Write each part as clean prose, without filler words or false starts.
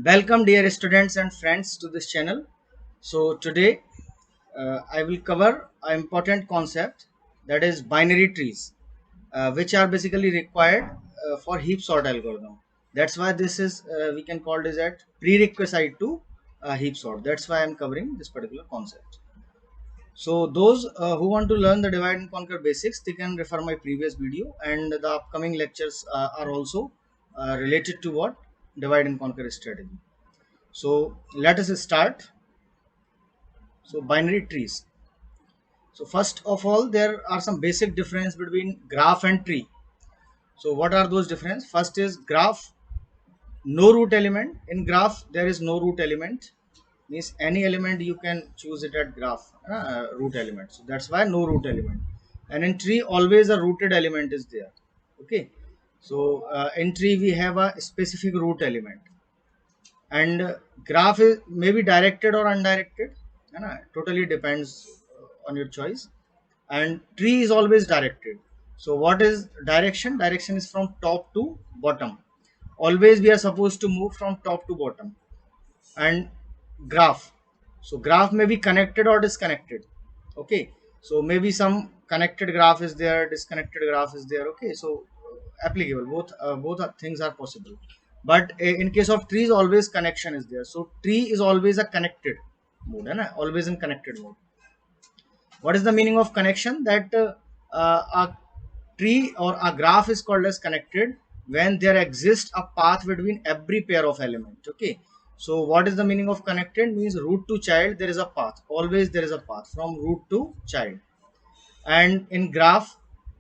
Welcome dear students and friends to this channel. So today I will cover an important concept, that is binary trees, which are basically required for heap sort algorithm. That's why this is we can call this at prerequisite to heap sort. That's why I'm covering this particular concept. So those who want to learn the divide and conquer basics, they can refer my previous video, and the upcoming lectures are also related to what divide and conquer strategy. So let us start. So binary trees. So first of all, there are some basic difference between graph and tree. So what are those difference? First is graph, no root element. In graph, there is no root element. Means any element you can choose it at graph root element. So that's why no root element. And in tree, always a rooted element is there. Okay. So in tree we have a specific root element. And graph is maybe directed or undirected, totally depends on your choice. And tree is always directed. So what is direction is from top to bottom. Always we are supposed to move from top to bottom. And graph, so graph may be connected or disconnected. Okay, so maybe some connected graph is there, disconnected graph is there. Okay, so applicable, both things are possible. But in case of trees, always connection is there. So tree is always a connected mode, always in connected mode. What is the meaning of connection? That a tree or a graph is called as connected when there exists a path between every pair of element. Okay, so what is the meaning of connected? Means root to child, there is a path. Always there is a path from root to child. And in graph,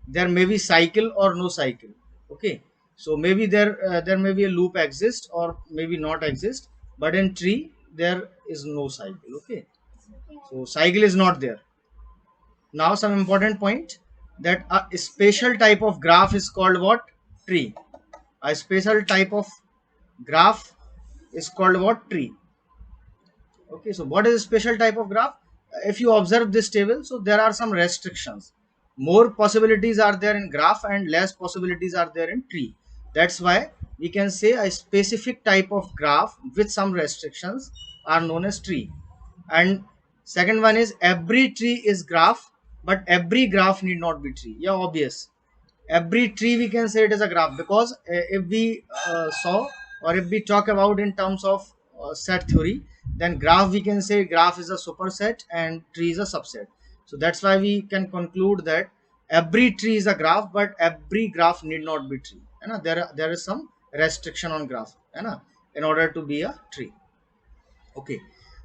there may be cycle or no cycle. Okay, so maybe there may be a loop exist or maybe not exist. But in tree, there is no cycle. Okay, so cycle is not there. Now some important point, that a special type of graph is called what? Tree. A special type of graph is called what? Tree. Okay, so what is a special type of graph? If you observe this table, so there are some restrictions. More possibilities are there in graph and less possibilities are there in tree. That's why we can say a specific type of graph with some restrictions are known as tree. And second one is every tree is graph, but every graph need not be tree. Yeah, obvious. Every tree we can say it is a graph, because if we saw, or if we talk about in terms of set theory, then graph, we can say graph is a superset and tree is a subset. So that's why we can conclude that every tree is a graph, but every graph need not be tree. There is some restriction on graph, in order to be a tree. Okay,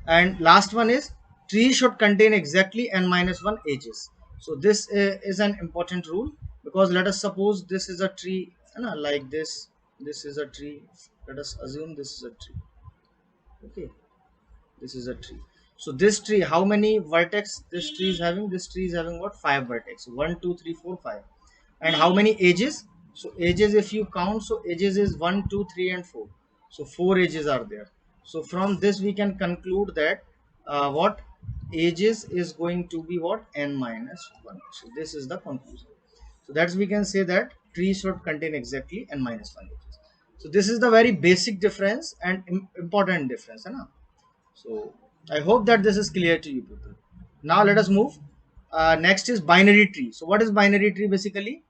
and last one is tree should contain exactly n minus 1 edges. So this is an important rule, because let us suppose this is a tree, like this is a tree. Let us assume this is a tree. Okay, this is a tree. So this tree, how many vertex this tree is having? This tree is having what? 5 vertex. 1 2 3 4 5. And how many edges? So edges, if you count, so edges is 1 2 3 and 4. So 4 edges are there. So from this we can conclude that what edges is going to be what? N minus 1. So this is the conclusion. So that's, we can say that tree should contain exactly n minus 1 edges. So this is the very basic difference and important difference, है ना? So I hope that this is clear to you people. Now let us move. Next is binary tree. So what is binary tree basically?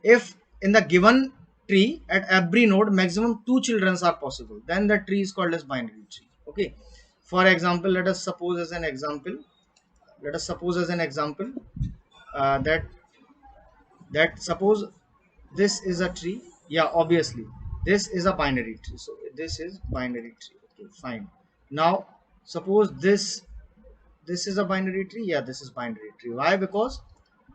If in the given tree at every node maximum 2 children are possible, then the tree is called as binary tree. Okay. For example, let us suppose as an example. Let us suppose as an example that suppose this is a tree. Yeah, obviously this is a binary tree. So this is binary tree. Okay, fine. Now suppose this is a binary tree. Yeah, this is binary tree. Why? Because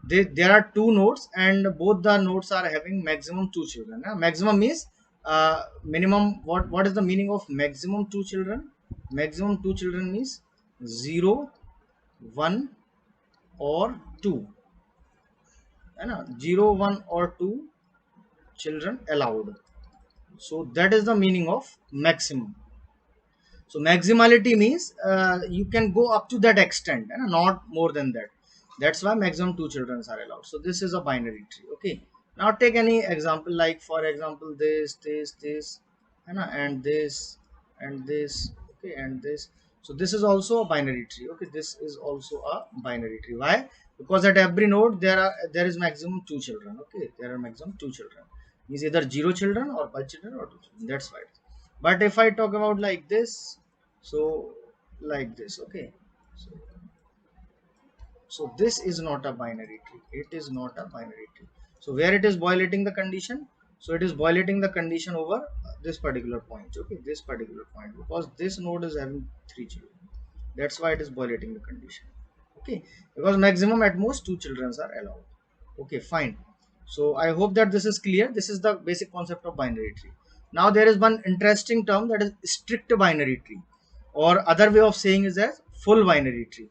there are two nodes and both the nodes are having maximum 2 children. Maximum means minimum. What is the meaning of maximum 2 children? Maximum 2 children means 0, 1 or 2. 0 1 or 2 children allowed. So that is the meaning of maximum. So maximality means you can go up to that extent and not more than that. That's why maximum 2 children are allowed. So this is a binary tree. Okay, now take any example, like for example this and this and this, okay, and this. So this is also a binary tree. Okay, this is also a binary tree. Why? Because at every node there is maximum two children. Okay, there are maximum two children. Means either zero children or one children or two children. That's why. But if I talk about like this, so like this, okay. So, so this is not a binary tree. It is not a binary tree. So where it is violating the condition? So it is violating the condition over this particular point. Okay, this particular point, because this node is having three children. That's why it is violating the condition. Okay, because maximum at most two children are allowed. Okay, fine. So I hope that this is clear. This is the basic concept of binary tree. Now there is one interesting term, that is strict binary tree, or other way of saying is as full binary tree.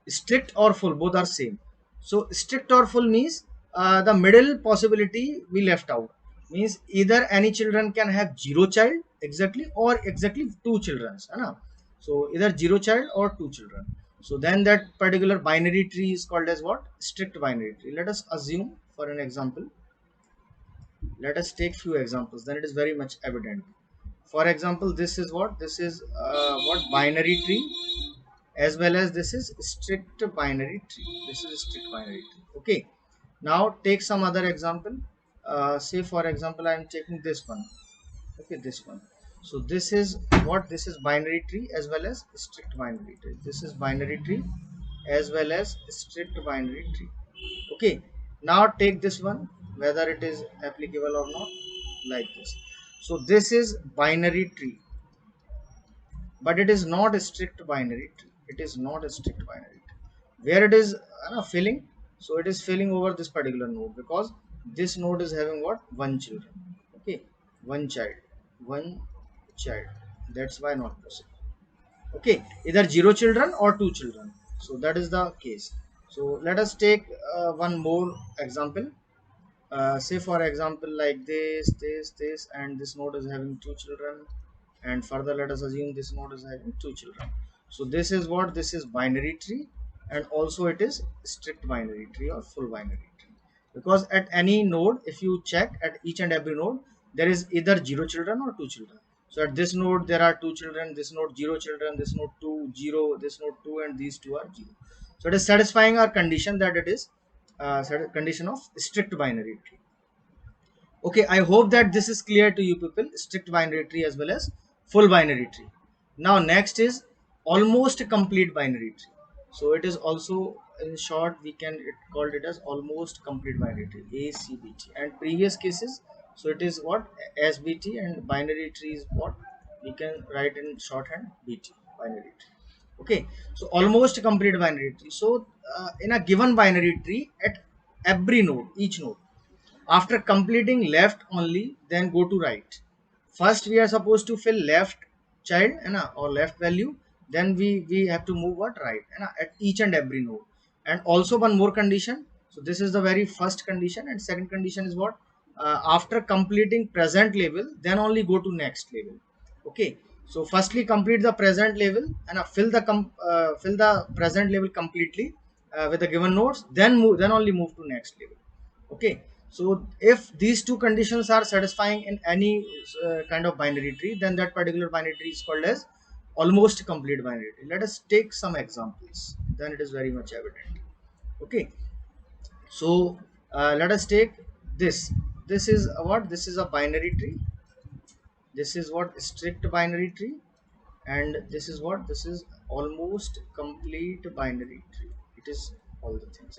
Strict or full, both are same. So strict or full means the middle possibility we left out. Means either any children can have zero child exactly, or exactly two children, है ना? So either zero child or two children. So then that particular binary tree is called as what? Strict binary tree. Let us assume for an example. Let us take few examples. Then it is very much evident. For example, this is what? This is what binary tree, as well as this is strict binary tree. This is strict binary tree. Okay. Now take some other example. Say for example, I am taking this one. Okay, this one. So this is what? This is binary tree as well as strict binary tree. This is binary tree as well as strict binary tree. Okay, now take this one, whether it is applicable or not, like this. So this is binary tree, but it is not a strict binary tree. It is not a strict binary tree. Where it is filling, so it is filling over this particular node, because this node is having what? One children. Okay, one child, one child. That's why not possible. Okay, either zero children or two children. So that is the case. So let us take one more example. Say for example, like this, and this node is having two children, and further let us assume this node is having two children. So this is what? This is binary tree, and also it is strict binary tree or full binary tree, because at any node, if you check at each and every node, there is either zero children or two children. So at this node there are two children, this node zero children, this node two zero, this node two, and these two are zero. So it is satisfying our condition that it is condition of strict binary tree. Okay, I hope that this is clear to you people. Strict binary tree as well as full binary tree. Now next is almost complete binary tree. So it is also, in short, we can called it as almost complete binary tree, ACBT. And previous cases, so it is what? SBT, and binary tree is what we can write in shorthand, BT, binary tree. Okay, so almost complete binary tree. So in a given binary tree, at every node, each node, after completing left only, then go to right. First we are supposed to fill left child, or left value, then we have to move what? Right, at each and every node. And also one more condition. So this is the very first condition, and second condition is what? After completing present level, then only go to next level. Okay, so firstly complete the present level, and fill the present level completely with the given nodes, then only move to next level. Okay, so if these two conditions are satisfying in any kind of binary tree, then that particular binary tree is called as almost complete binary tree. Let us take some examples, then it is very much evident. Okay, so let us take this. This is what? This is a binary tree. This is what? Strict binary tree. And this is what? This is almost complete binary tree. It is all the things,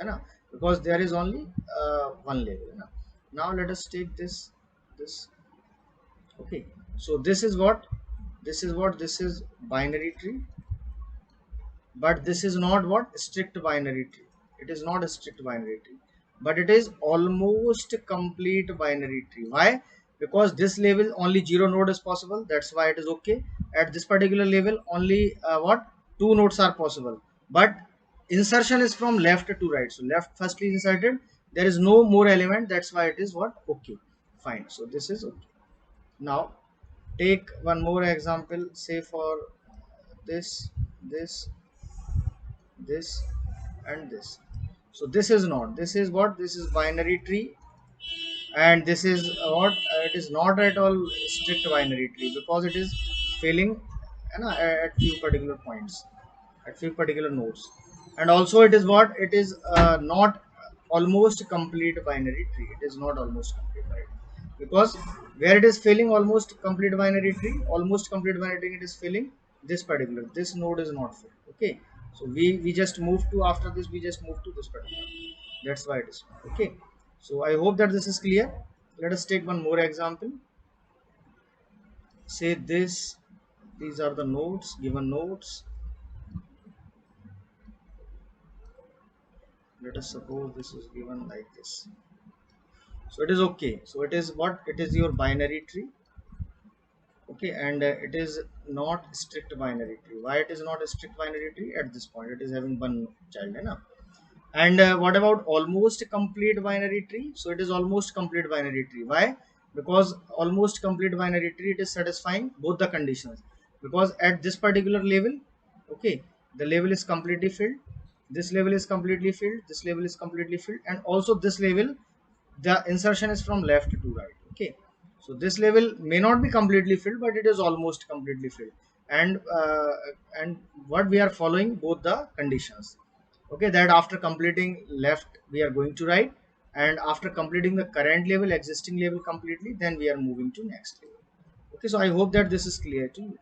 because there is only one level. Now let us take this. Okay, so this is what? This is what? This is binary tree, but this is not what? Strict binary tree. It is not a strict binary tree, but it is almost complete binary tree. Why? Because this level only zero node is possible, that's why it is okay. At this particular level only what? Two nodes are possible, but insertion is from left to right. So left firstly inserted, there is no more element, that's why it is what? Okay, fine. So this is okay. Now take one more example. Say for this this and this. So this is not, this is what? This is binary tree, and this is what it is not at all strict binary tree, because it is failing at few particular points, at few particular nodes. And also it is what it is not almost complete binary tree. It is not almost complete binary tree, because where it is failing almost complete binary tree, almost complete binary tree, it is failing this particular, this node is not filled. Okay, so we just move to, after this we just move to this particular, that's why it is. Okay, so I hope that this is clear. Let us take one more example. Say this, these are the nodes, given nodes. Let us suppose this is given like this. So it is okay, so it is what it is, your binary tree. Okay, and it is not strict binary tree. Why it is not a strict binary tree? At this point it is having one child enough. And what about almost complete binary tree? So it is almost complete binary tree. Why? Because almost complete binary tree, it is satisfying both the conditions. Because at this particular level, okay, the level is completely filled. This level is completely filled. This level is completely filled, and also this level, the insertion is from left to right. Okay, so this level may not be completely filled, but it is almost completely filled. And what we are following both the conditions. Okay, that after completing left we are going to right, and after completing the current level, existing level completely, then we are moving to next level. Okay, so I hope that this is clear to you.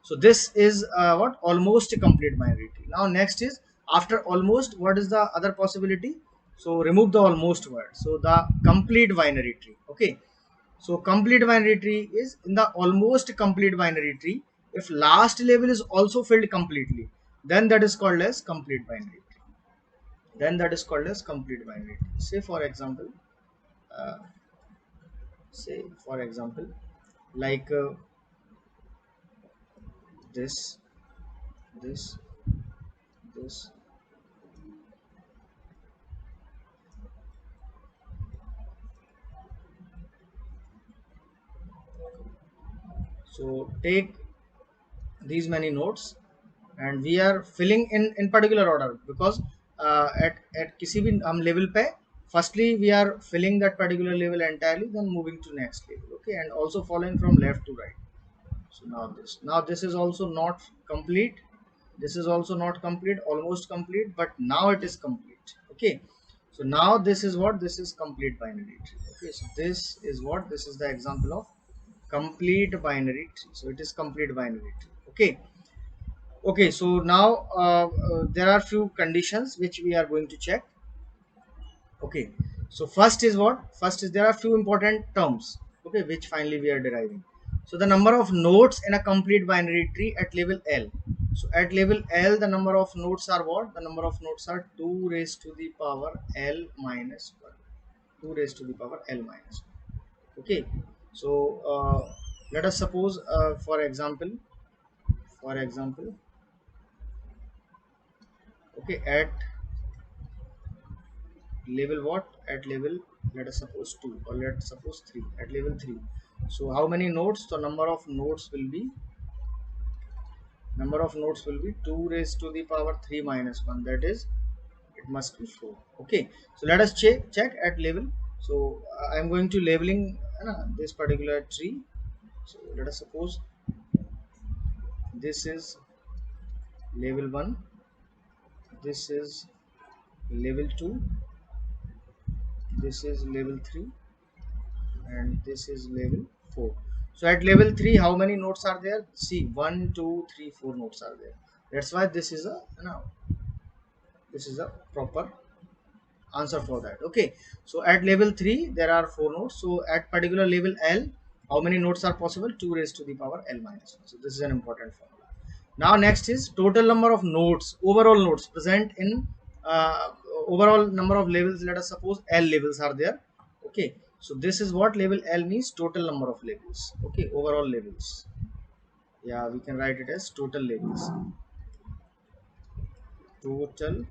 So this is what almost a complete binary tree. Now next is, after almost, what is the other possibility? So remove the almost word, so the complete binary tree. Okay, so complete binary tree is in the almost complete binary tree. If last level is also filled completely, then that is called as complete binary tree. Then that is called as complete binary tree. Say for example, uh, say for example, like this, this, this. So take these many nodes, and we are filling in particular order, because at किसी भी हम level पे firstly we are filling that particular level entirely, then moving to next level. Okay, and also following from left to right. So now this is also not complete, this is also not complete, almost complete, but now it is complete. Okay, so now this is what, this is complete binary tree. Okay, so this is what, this is the example of complete binary tree. So it is complete binary tree. Okay, okay, so now there are few conditions which we are going to check. Okay, so first is what, first is, there are few important terms, okay, which finally we are deriving. So the number of nodes in a complete binary tree at level L. So at level L, the number of nodes are what, the number of nodes are 2 raised to the power L minus 1, 2 raised to the power L minus 1. Okay, so let us suppose for example, okay, at level what, at level, let us suppose 2, or let's suppose 3, at level 3. So how many nodes? So number of nodes will be 2 raised to the power 3 minus 1, that is, it must be 4. Okay, so let us check at level. So I'm going to labeling this particular tree. So let us suppose this is level 1, this is level 2, this is level 3, and this is level 4. So at level 3, how many nodes are there? See, 1 2 3 4 nodes are there. That's why this is a, this is a proper answer for that. Okay, so at level 3 there are 4 nodes. So at particular level L, how many nodes are possible? 2 raised to the power L minus 1. So this is an important formula. Now next is total number of nodes, overall nodes present in uh, overall number of levels. Let us suppose L levels are there. Okay, so this is what level L means, total number of levels. Okay, overall levels. Yeah, we can write it as total levels, total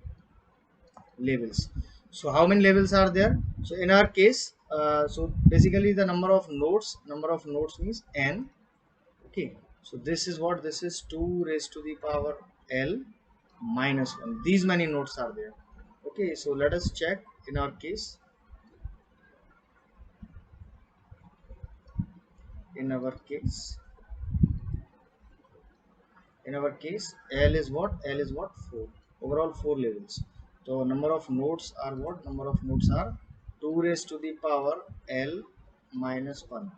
levels. So how many levels are there? So in our case, so basically the number of nodes means n. Okay, so this is what, this is 2 raised to the power L minus 1, these many nodes are there. Okay, so let us check in our case. in our case L is what? L is what? 4. Overall 4 levels. So number of nodes are what? Number of nodes are 2 raised to the power L minus 1.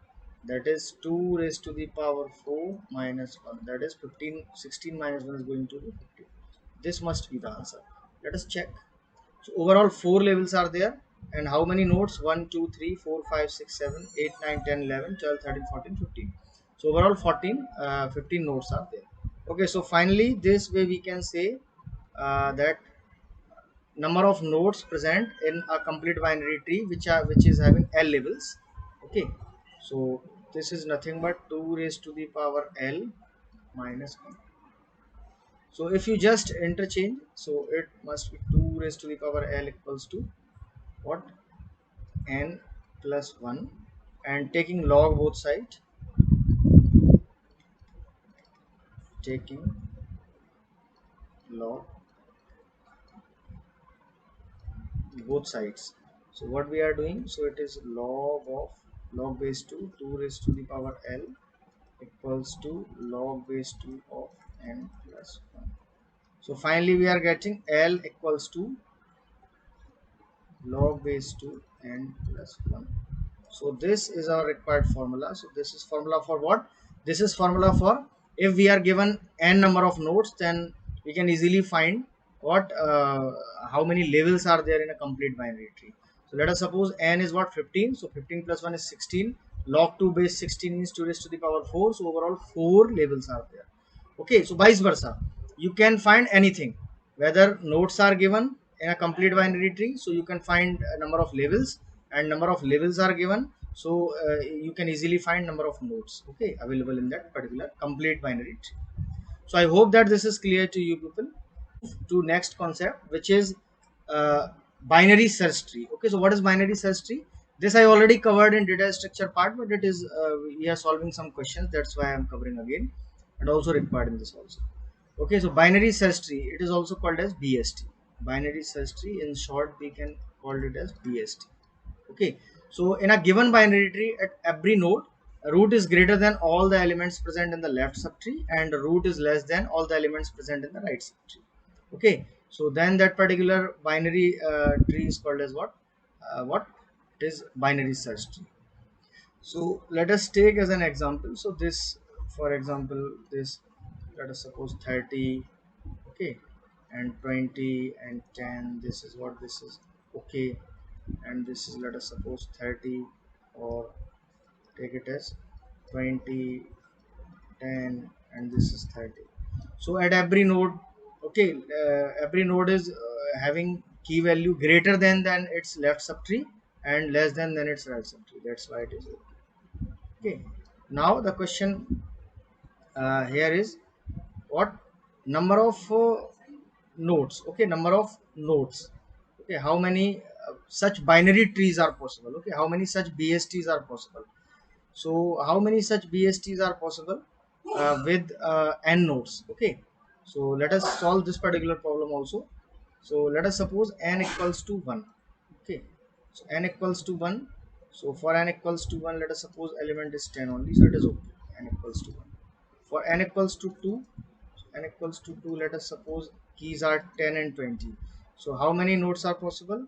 That is 2 raised to the power 4 minus 1. That is 15. 16 minus 1 is going to be 15. This must be the answer. Let us check. So overall 4 levels are there. And how many nodes? 1, 2, 3, 4, 5, 6, 7, 8, 9, 10, 11, 12, 13, 14, 15. So overall 14, 15 nodes are there. Okay, so finally this way we can say that number of nodes present in a complete binary tree which is having L levels. Okay, so this is nothing but 2 raised to the power L minus 1. So if you just interchange, so it must be 2 raised to the power L equals to what? N plus 1, and taking log both sides, taking log both sides. So what we are doing, so it is log of log base 2 raised to the power L equals to log base 2 of N plus 1. So finally we are getting L equals to log base 2 N plus 1. So this is our required formula. So this is formula for what? This is formula for if we are given n number of nodes, then we can easily find what how many levels are there in a complete binary tree. So let us suppose n is what? 15. So 15 plus 1 is 16. Log 2 base 16 is 2 raised to the power 4. So overall 4 levels are there. Okay, so vice versa, you can find anything, whether nodes are given in a complete binary tree, so you can find a number of levels, and number of levels are given, so you can easily find number of nodes, okay, available in that particular complete binary tree. So I hope that this is clear to you people. To next concept, which is uh, binary search tree. Okay, so what is binary search tree? This I already covered in data structure part, but it is we are solving some questions, that's why I am covering again, and also required in this also. Okay, so binary search tree, it is also called as BST. Binary search tree, in short we can call it as BST. Okay, so in a given binary tree, at every node, a root is greater than all the elements present in the left subtree, and a root is less than all the elements present in the right subtree. Okay, so then that particular binary tree is called as what it is? Binary search tree. So let us take as an example, so this, for example, this, let us suppose 30, okay, and 20 and 10, this is what this is, okay, and this is, let us suppose 30, or take it as 20, 10, and this is 30. So at every node, okay, every node is having key value greater than its left subtree, and less than its right subtree, that's why it is okay. Okay, now the question here is what? Number of nodes. Okay, number of nodes. Okay, how many such binary trees are possible? Okay, how many such BSTs are possible? So how many such BSTs are possible with n nodes? Okay, so let us solve this particular problem also. So let us suppose n equals to 1. Okay, so n equals to 1. So for n equals to 1, let us suppose element is 10 only, so it is okay, n equals to 1. For n equals to 2, n equals to 2, let us suppose keys are 10 and 20. So how many nodes are possible?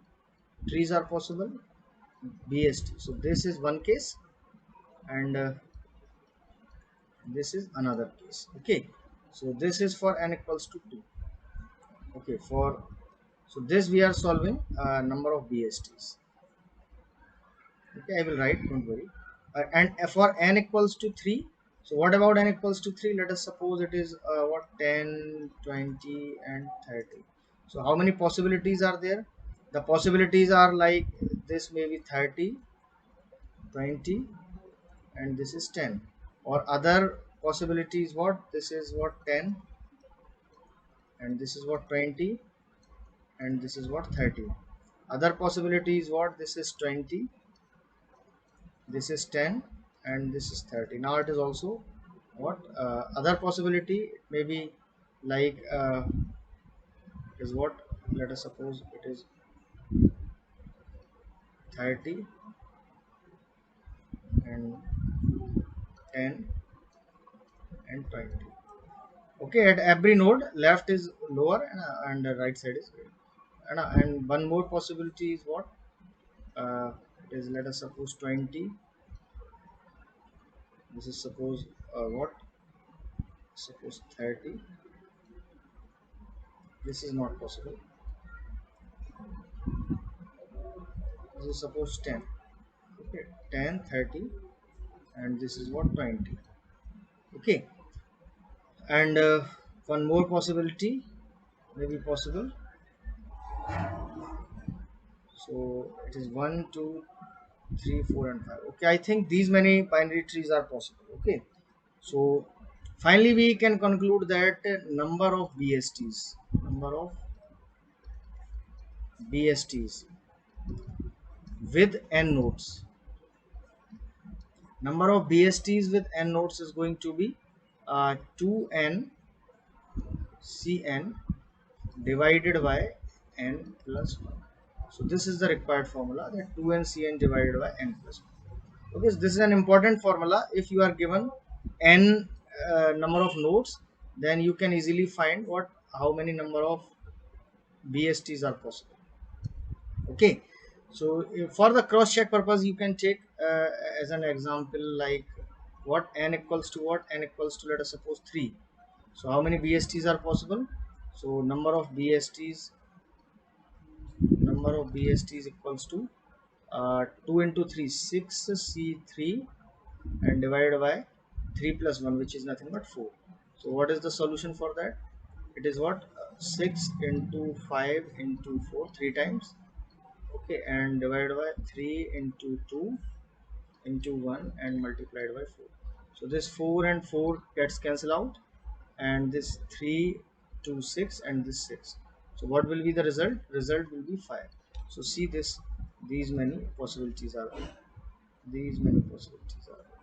Trees are possible, BST. So this is one case, and this is another case. Okay, so this is for n equals to 2. Okay, for, so this we are solving number of BSTs. Okay, I will write, don't worry. And for n equals to 3, so what about n equals to 3? Let us suppose it is what, 10, 20, and 30. So how many possibilities are there? The possibilities are like this, may be 30, 20, and this is 10. Or other possibilities, what, this is what, 10, and this is what, 20, and this is what, 30. Other possibility is what, this is 20, this is 10, and this is 30. Now it is also what, other possibility, it may be like is what, let us suppose it is 30 and 10 and 20. Okay, at every node left is lower and the right side is greater. And one more possibility is what, it is, let us suppose 20. This is suppose what, suppose 30. This is not possible. This is suppose 10. Okay, 10, 30, and this is what, 20. Okay, and one more possibility may be possible. So it is 1, 2, 3, 4, and 5. Okay, I think these many binary trees are possible. Okay, so finally we can conclude that number of BSTs with n nodes, number of BSTs with n nodes is going to be 2n Cn divided by n plus 1. So this is the required formula, that 2n Cn divided by n plus 1. Okay, so this is an important formula. If you are given n number of nodes, then you can easily find what, how many number of BSTs are possible. Okay, so for the cross check purpose, you can take as an example, like what, n equals to what, n equals to, let us suppose 3. So how many BSTs are possible? So number of BSTs equals to 2 into 3, 6 C3, and divided by 3 plus 1, which is nothing but 4. So what is the solution for that? It is what, 6 into 5 into 4, 3 times. Okay, and divided by 3 into 2 into 1 and multiplied by 4. So this 4 and 4 gets cancelled out, and this 3 to 6 and this 6. So what will be the result? Result will be 5. So see this, these many possibilities are there. These many possibilities are there.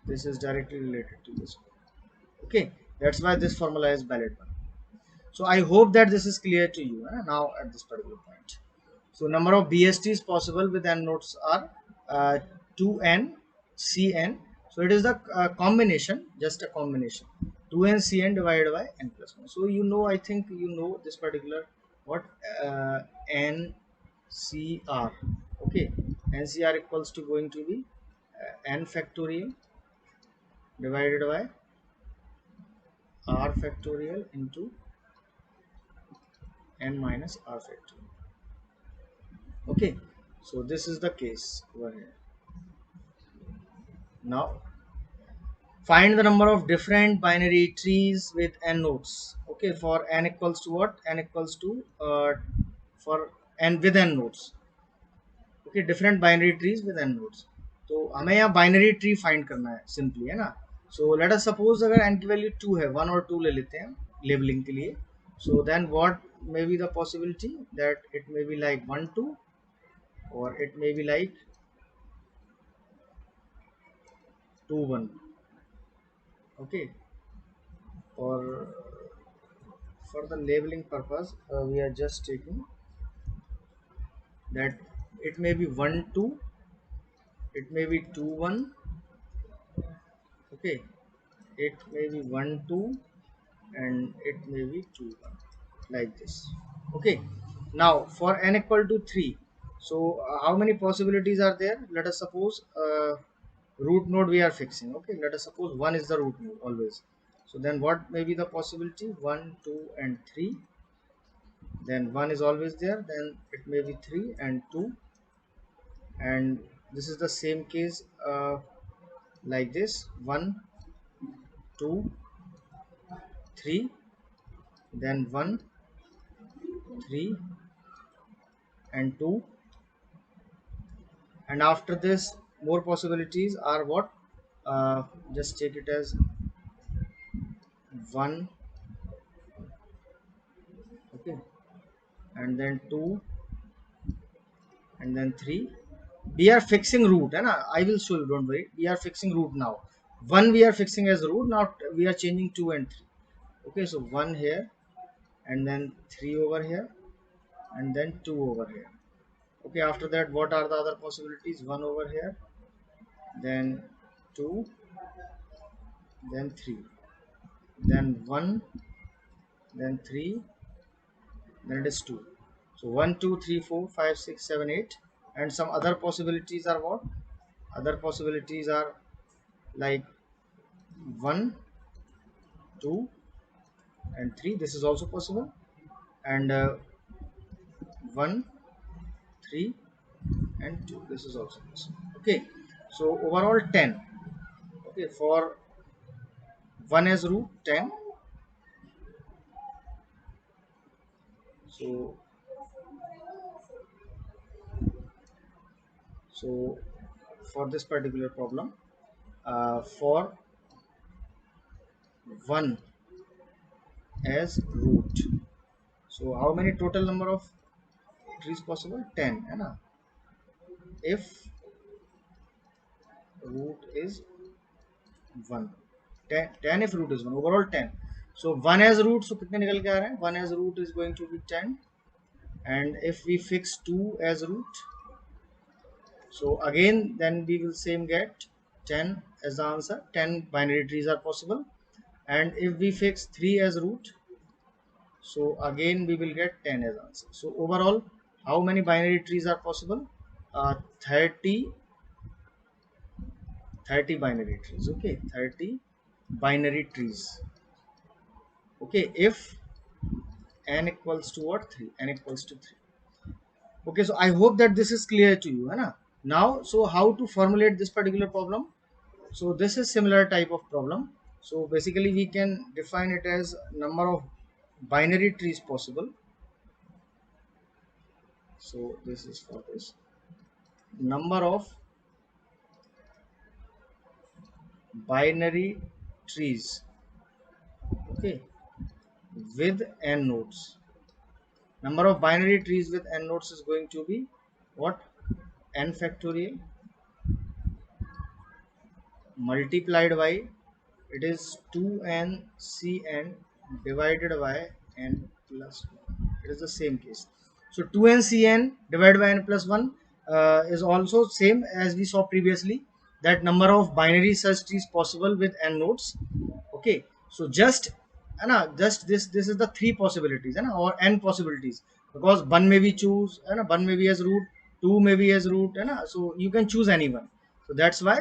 This is directly related to this one. Okay, that's why this formula is valid one. So I hope that this is clear to you now at this particular point. So number of BSTs possible with n nodes are 2n Cn. So it is the combination, just a combination, 2n Cn divided by n plus 1. So you know, I think you know this particular what, NCR. Okay, NCR equals to going to be n factorial divided by r factorial into n minus r factorial. Okay, so this is the case over here. Now find the number of different binary trees with n nodes. Okay, for n equals to what, n equals to for n with n nodes. Okay, different binary trees with n nodes. तो हमें यहाँ binary tree find करना है simply, है ना. So let us suppose अगर n की value 2 है, 1 और 2 ले लेते हैं labeling के लिए. So then what may be the possibility, that it may be like 1 2, or it may be like 2 1. Okay, or for the labeling purpose, we are just taking that it may be 1 2, it may be 2 1. Okay, it may be 1 2, and it may be 2 1, like this. Okay, now for n equal to 3, so how many possibilities are there? Let us suppose root node we are fixing. Okay, let us suppose 1 is the root node always. So then what may be the possibility? 1 2 and 3. Then 1 is always there, then it may be 3 and 2, and this is the same case, like this, 1 2 3, then 1 3 and 2, and after this more possibilities are what, just take it as 1, okay, and then 2, and then 3. We are fixing root, and I will show you, don't worry. We are fixing root now. 1 we are fixing as root, now we are changing 2 and 3. Okay, so 1 here, and then 3 over here, and then 2 over here. Okay, after that what are the other possibilities? 1 over here, then 2, then 3, then 1, then 3, then it is 2. So 1 2 3 4 5 6 7 8, and some other possibilities are what? Other possibilities are like 1 2 and 3, this is also possible, and 1 3 and 2, this is also possible. Okay, so overall 10. Okay, for 1 as root 10. So so for this particular problem, for 1 as root, so how many total number of trees possible? 10, है ना? If root is 1, 10 if root is 1, overall 10. So 1 as root, so कितने निकल के आ रहे हैं? 1 as root is going to be 10, and if we fix 2 as root, so again then we will same get 10 as the answer. 10 binary trees are possible, and if we fix 3 as root, so again we will get 10 as answer. So overall, how many binary trees are possible? 30 30 binary trees. Okay, 30 binary trees. Okay, if n equals to what? 3, n equals to 3. Okay, so I hope that this is clear to you, है ना? Now, so how to formulate this particular problem? So this is similar type of problem. So basically we can define it as number of binary trees possible. So this is for this number of binary trees, okay, with n nodes. Number of binary trees with n nodes is going to be what? N factorial multiplied by, it is 2n cn divided by n plus 1. It is the same case. So 2n cn divided by n plus 1 is also same as we saw previously, that number of binary search trees possible with n nodes. Okay, so just just this is the three possibilities or n possibilities, because one may be choose one may be as root, two may be as root, so you can choose anyone. So that's why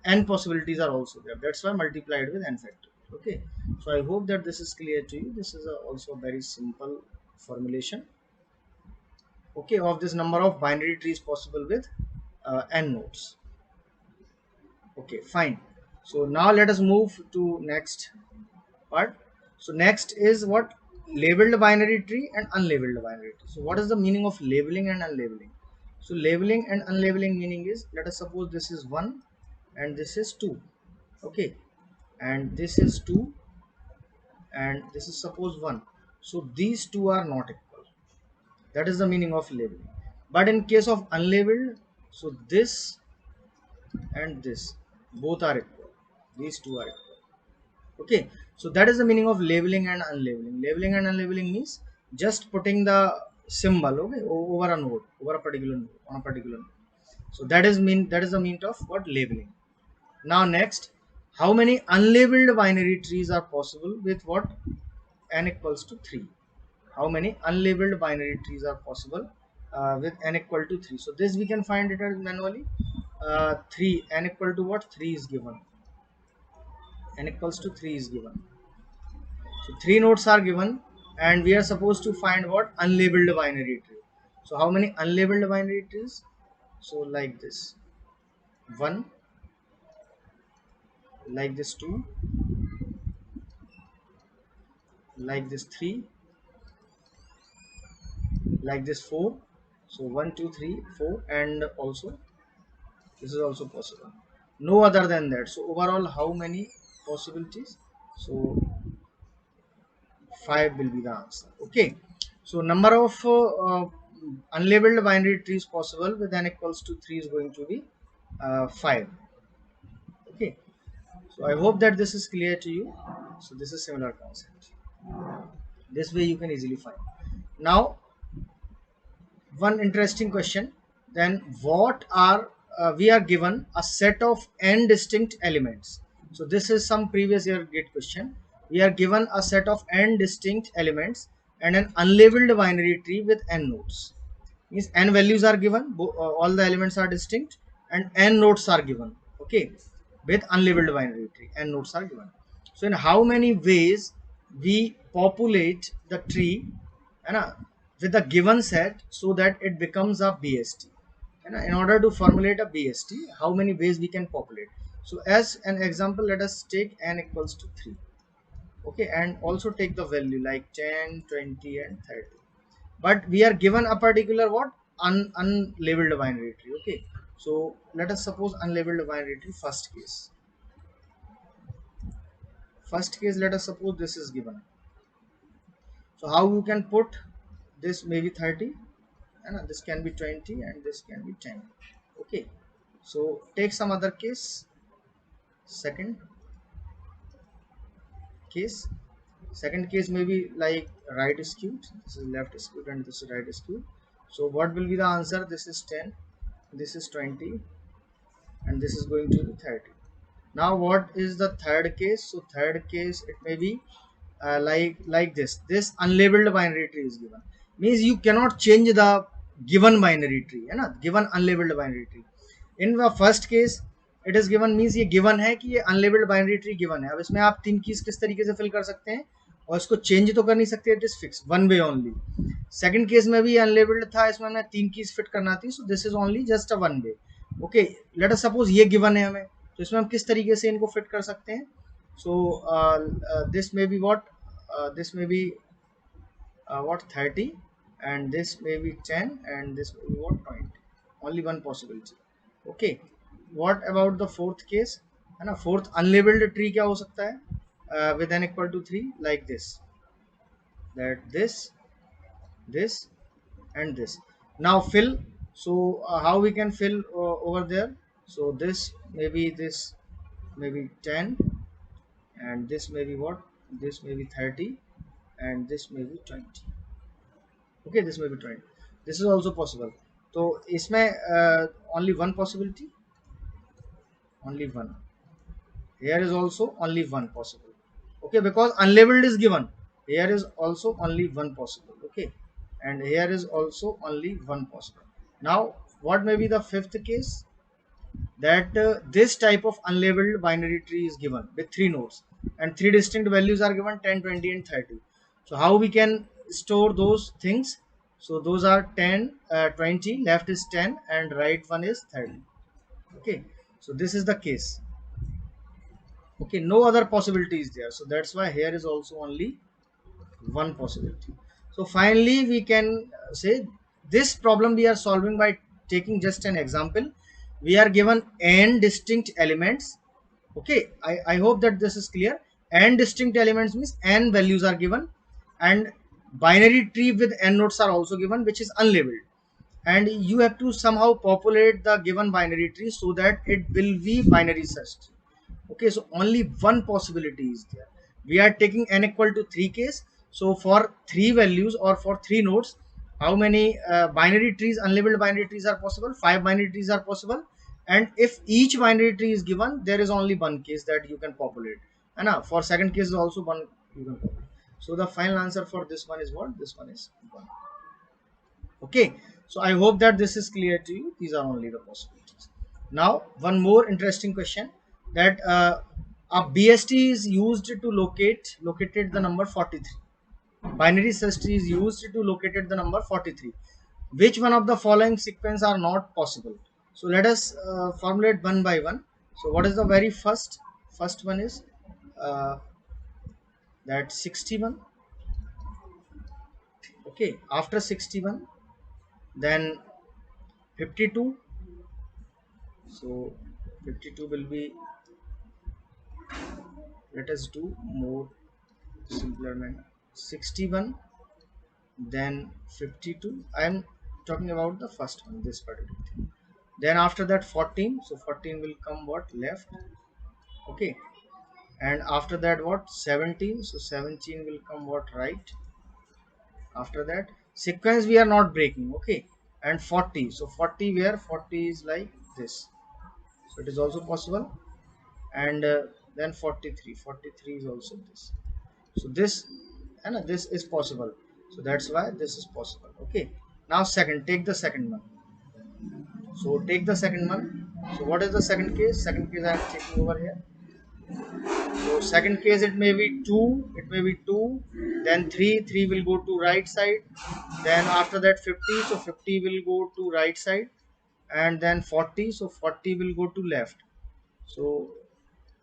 n possibilities are also there. That's why multiplied with n factor. Okay, so I hope that this is clear to you. This is also a very simple formulation, okay, of this number of binary trees possible with n nodes. Okay, fine. So now let us move to next part. So next is what? Labeled binary tree and unlabeled binary tree. So what is the meaning of labeling and unlabeling? So labeling and unlabeling meaning is, let us suppose this is 1 and this is 2, okay, and this is 2 and this is suppose 1. So these two are not equal. That is the meaning of labeling. But in case of unlabeled, so this and this both are equal. These two are equal. Okay, so that is the meaning of labeling and unlabeling. Labeling and unlabeling means just putting the symbol, okay, over a node, over a particular node, on a particular node. So that is the meaning of what? Labeling. Now next, how many unlabeled binary trees are possible with what? N equals to 3. How many unlabeled binary trees are possible with n equal to 3? So this we can find it as manually. 3, n equal to what? 3 is given. N equals to 3 is given. So three nodes are given, and we are supposed to find what? Unlabeled binary tree. So how many unlabeled binary trees? So like this 1, like this 2, like this 3, like this 4. So 1 2 3 4, and also this is also possible. No other than that. So overall, how many possibilities? So 5 will be the answer. Okay, so number of unlabeled binary trees possible with n equals to 3 is going to be 5. Okay, so I hope that this is clear to you. So this is similar concept. This way you can easily find. Now one interesting question, then what are we are given a set of n distinct elements So this is some previous year gate question. We are given a set of n distinct elements and an unlabeled binary tree with n nodes. Means n values are given, all the elements are distinct, and n nodes are given. Okay, with unlabeled binary tree, n nodes are given. So in how many ways we populate the tree, with the given set so that it becomes a BST. In order to formulate a BST, how many ways we can populate? So as an example, let us take n equals to 3. Okay, and also take the value like 10, 20, and 30. But we are given a particular what? Unlabeled binary tree. Okay, so let us suppose unlabeled binary tree first case. First case, let us suppose this is given. So how you can put this? Maybe 30, and this can be 20, and this can be 10. Okay, so take some other case. Second case, second case may be like right skewed, this is left skewed, and this is right skewed. So what will be the answer? This is 10, this is 20, and this is going to be 30. Now what is the third case? So third case, it may be like this unlabeled binary tree is given. Means you cannot change the given binary tree, है ना, given unlabeled binary tree. In the first case it is given, means ये given है कि ये unlabeled binary tree given है. अब इसमें आप तीन कीज किस तरीके से फिल कर सकते हैं और इसको चेंज तो कर नहीं सकते, it is fix one way only. Second case में भी अनलेबल्ड था, इसमें हमें तीन कीज फिट करना थी, so this is only just a one way. Okay, let us suppose ये गिवन है हमें, तो इसमें हम किस तरीके से इनको फिट कर सकते हैं? So this may be what, this may be what 30, and this may be 10, and this may be what 20. Only one possibility. Okay, what about the fourth case? है ना, fourth unlabeled tree क्या हो सकता है with n equal to 3, like this, that this and this. Now fill. So how we can fill over there? So this maybe, this maybe 10, and this may be what, this may be 30, and this may be 20. Okay, this may be 20. This is also possible. So इसमें only one possibility, only one. Here is also only one possible. Okay, because unlabeled is given, here is also only one possible. Okay, and here is also only one possible. Now what may be the fifth case? That this type of unlabeled binary tree is given with three nodes, and three distinct values are given, 10, 20, and 30. So how we can store those things? So those are 10, 20, left is 10, and right one is 30. Okay, so this is the case. Okay, no other possibility is there, so that's why here is also only one possibility. So finally we can say this problem we are solving by taking just an example. We are given n distinct elements. Okay, I hope that this is clear. N distinct elements means n values are given, and binary tree with n nodes are also given, which is unlabeled, and you have to somehow populate the given binary tree so that it will be binary search tree. Okay, so only one possibility is there. We are taking n equal to 3 case. So for 3 values or for 3 nodes, how many binary trees, unlabeled binary trees are possible? 5 binary trees are possible, and if each binary tree is given, there is only one case that you can populate, and for second case is also one you can populate. So the final answer for this one is what? This one is 1. Okay, so I hope that this is clear to you. These are only the possibilities. Now one more interesting question, that a BST is used to located the number 43. Binary search tree is used to located the number 43. Which one of the following sequence are not possible? So let us formulate one by one. So what is the very first one is uh, that 61. Okay, after 61, then 52. So 52 will be, let us do more simpler manner, 61, then 52. I am talking about the first one, this particular thing. Then after that 14, so 14 will come what, left. Okay, and after that what, 17, so 17 will come what, right. After that sequence we are not breaking. Okay, and 40, so 40 where, 40 is like this, so it is also possible. And then 43 is also this. So this and this is possible, so that's why this is possible. Okay, now second, take the second one. So take the second one. So what is the second case? Second case I am checking over here. So second case, it may be 2, it may be 2, then 3 will go to right side, then after that 50, so 50 will go to right side, and then 40, so 40 will go to left. So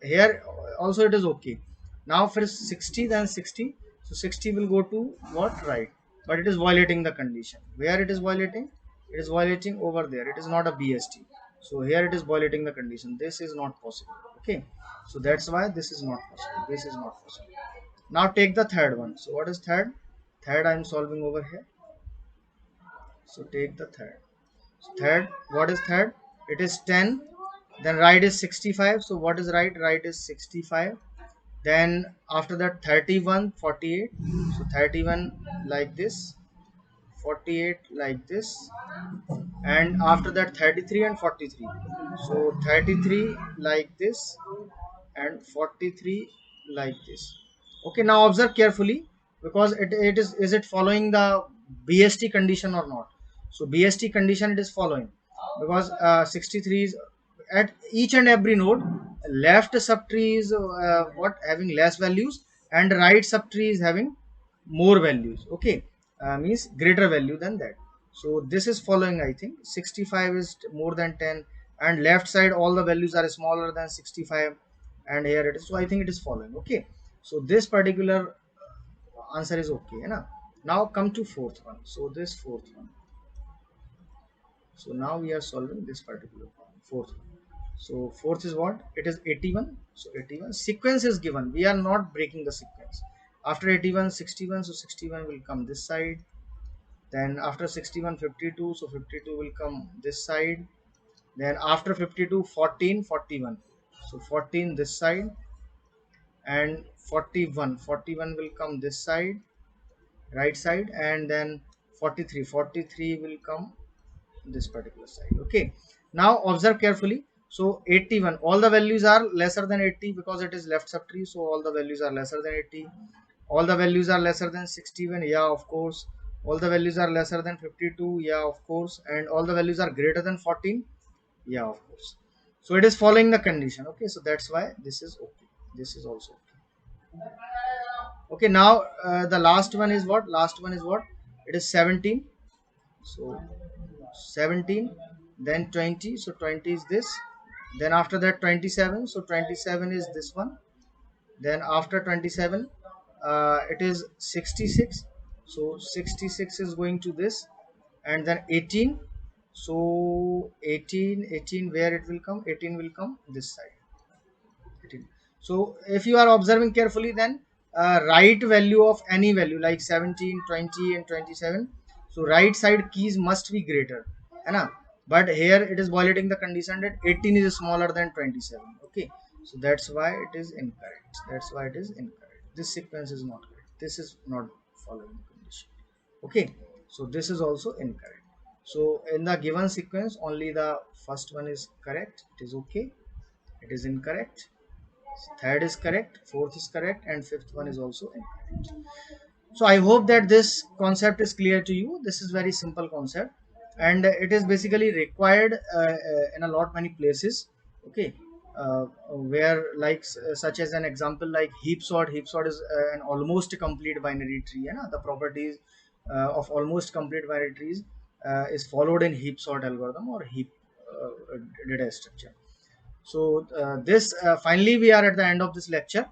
here also it is okay. Now for 60, then 60, so 60 will go to what? Right. But it is violating the condition. Where it is violating? It is violating over there. It is not a BST. So here it is violating the condition. This is not possible. Okay, so that's why this is not possible. This is not possible. Now take the third one. So what is third? Third I am solving over here. So take the third. So third, what is third? It is 10. Then right is 65. So what is right? Right is 65. Then after that 31, 48. So 31 like this, 48 like this, and after that 33 and 43. So 33 like this and 43 like this. Okay, now observe carefully, because it is it following the BST condition or not? So BST condition it is following, because 63 is at each and every node. Left subtree is what, having less values, and right subtree is having more values. Okay, means greater value than that. So this is following, I think 65 is more than 10, and left side all the values are smaller than 65, and here it is. So I think it is following. Okay, so this particular answer is okay, na? Now come to fourth one. So this fourth one. So now we are solving this particular fourth one. So fourth is what? It is 81. So 81 sequence is given. We are not breaking the sequence. After 81, 61. So 61 will come this side. Then after 61, 52. So 52 will come this side. Then after 52, 14, 41. So 14 this side, and 41 will come this side, right side, and then 43 will come this particular side. Okay, now observe carefully. So 81, all the values are lesser than 80, because it is left subtree, so all the values are lesser than 80. All the values are lesser than 61, yeah, of course. All the values are lesser than 52, yeah, of course. And all the values are greater than 14, yeah, of course. So it is following the condition. Okay, so that's why this is okay. This is also okay. Okay, now the last one is what? Last one is what? It is 17. So 17, then 20. So 20 is this. Then after that 27. So 27 is this one. Then after 27, it is 66. So 66 is going to this, and then 18. So 18 where it will come? 18 will come this side. 18. So if you are observing carefully, then right value of any value like 17, 20 and 27, so right side keys must be greater, है ना? But here it is violating the condition that 18 is smaller than 27. Okay, so that's why it is incorrect. That's why it is incorrect. This sequence is not correct. This is not following the condition. Okay, so this is also incorrect. So in the given sequence, only the first one is correct. It is okay. It is incorrect. Third is correct, fourth is correct, and fifth one is also incorrect. So I hope that this concept is clear to you. This is very simple concept, and it is basically required in a lot many places. Okay, where like such as an example like heap sort. Heap sort is an almost complete binary tree. The properties of almost complete binary trees is followed in heap sort algorithm or heap data structure. So this finally we are at the end of this lecture,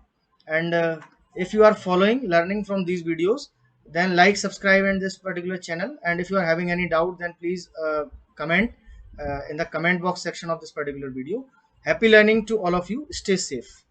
and if you are following learning from these videos, then like, subscribe in this particular channel, and if you are having any doubt, then please comment in the comment box section of this particular video. Happy learning to all of you. Stay safe.